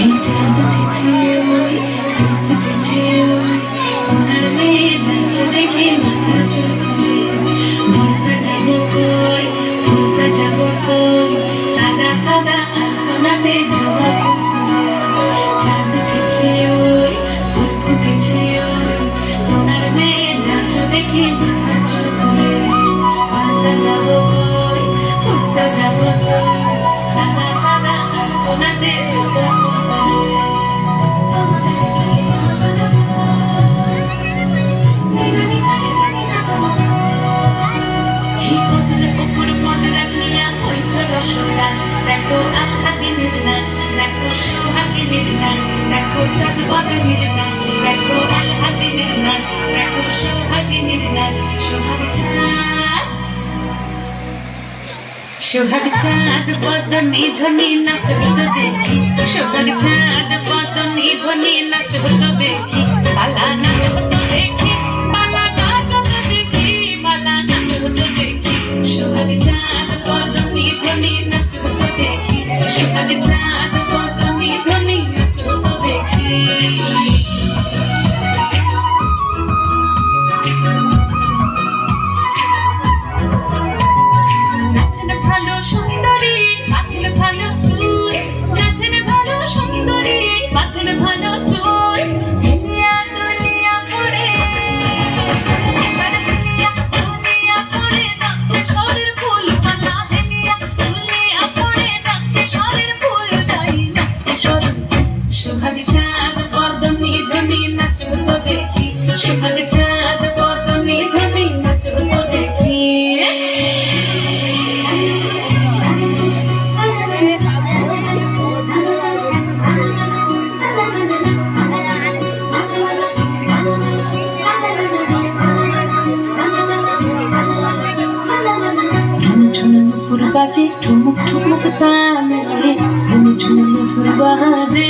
এই চাঁদ উঠেছে ওই ফুল ফুটেছে ওই সোনার মেয়ে নাচ দেখে মাথা চুলকুলে ঘর সাজাবো কই ফুল সাজাবো সই সাদা সাদা আলপনাতে জবা ফুলে চাঁদ উঠেছে ওই ফুল ফুটেছে ওই সোনার মেয়ে নাচ দেখে মাথা চুলকুলে ঘর সাজাবো কই ফুল সাজাবো সই সাদা সাদা আলপনাতে জবা দেখো আল্লাদিনের নাচ দেখো সোহাগিনীর নাচ দেখো চাঁদবাদনের নাচ দেখো আল্লাদিনের নাচ দেখো সোহাগিনীর নাচ সোহাগ চাঁদ বদনি ধ্বনি নাচ হতো দেখি সোহাগ চাঁদ বদনি ধ্বনি নাচ হতো দেখি বালা নাচ হতো দেখি বালা নাচ হতো দেখি বালা নাচ হতো দেখি সোহাগ চাঁদ বদনি ধ্বনি নাচ হতো দেখি সোহাগ চাঁদ বদনি ধ্বনি নাচ হতো দেখি সোহাগ চাঁদ বদনি ধ্বনি নাচ হতো দেখি সোহাগ চাঁদ বদনি ধ্বনি নাচ হতো দেখি নুপুর বাজে ঠুমুক ঠুমুক তালে নুপুর বাজে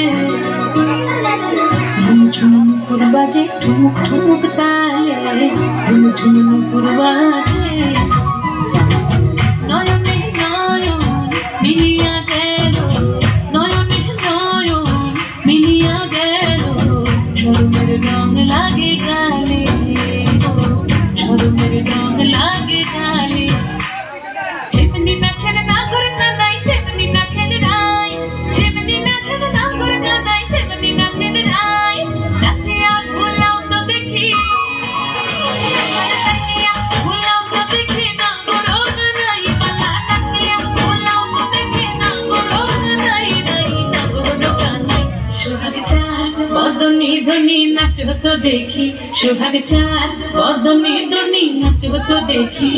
নুপুর বাজে ঠুমুক ঠুমুক তালে নুপুর বাজে নয়নে নয়ন মিলিয়া গেল নয়নে নয়ন মিলিয়া গেল শরমের রং লাগে গালে শরমের রং লাগে গালে যেমনি নাচেন না করে কাঁদাই যেমনি নাচেন রাই যেমনি নাচেন না করে কাঁদাই যেমনি নাচেন রাই নাচিয়া ভুলাও তো দেখি নাচিয়া ভুলাও তো দেখি না গরজ নাই পালা নাচিয়া ভুলাও তো দেখি না গরজ নাই নাই না গরজ নাই সোহাগ চাঁদ বদনি ধ্বনি নাচ হতো দেখি সোহাগ চাঁদ বদনি ধ্বনি নাচ হতো দেখি